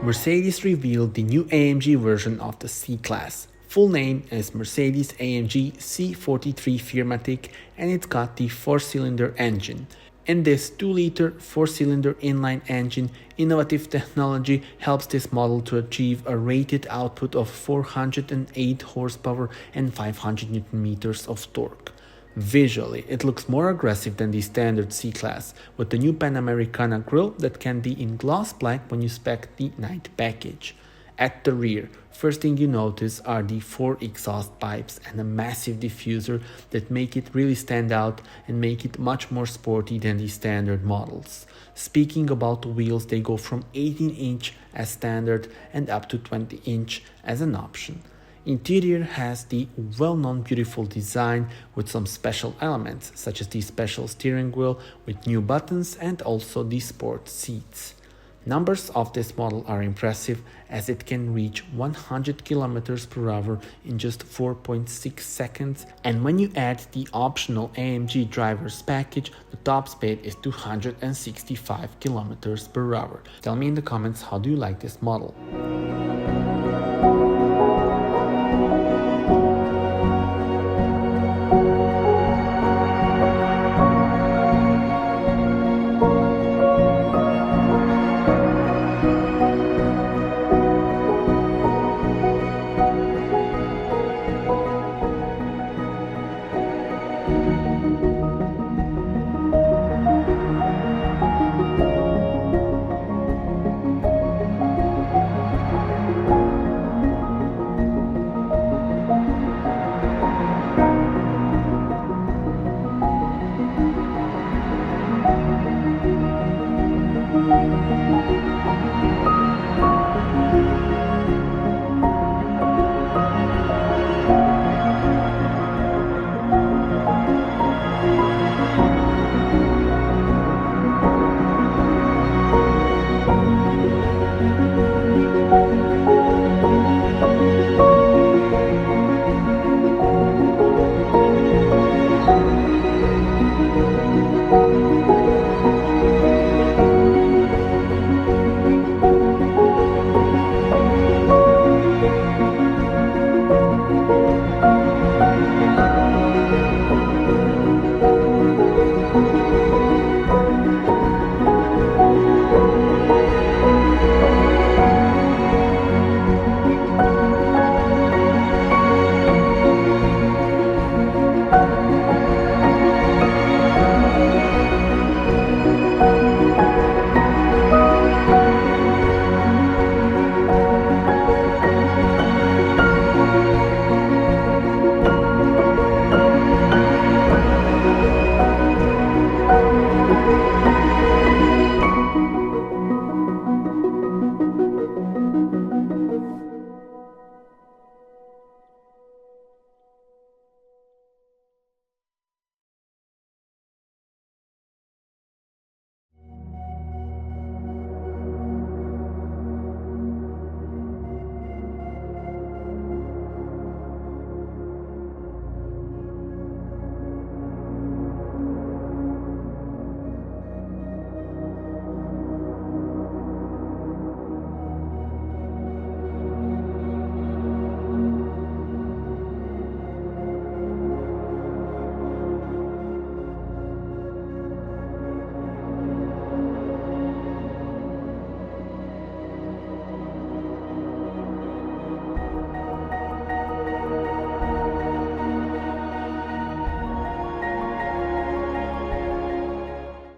Mercedes revealed the new AMG version of the C-Class. Full name is Mercedes-AMG C43 4MATIC, and it's got the 4-cylinder engine. In this 2-liter 4-cylinder inline engine, innovative technology helps this model to achieve a rated output of 408 horsepower and 500 Nm of torque. Visually, it looks more aggressive than the standard C-Class, with the new Panamericana grille that can be in gloss black when you spec the night package. At the rear, first thing you notice are the 4 exhaust pipes and a massive diffuser that make it really stand out and make it much more sporty than the standard models. Speaking about the wheels, they go from 18-inch as standard and up to 20-inch as an option. Interior has the well-known beautiful design with some special elements, such as the special steering wheel with new buttons and also the sport seats. Numbers of this model are impressive, as it can reach 100 km/h in just 4.6 seconds, and when you add the optional AMG drivers package, the top speed is 265 km/h. Tell me in the comments, how do you like this model?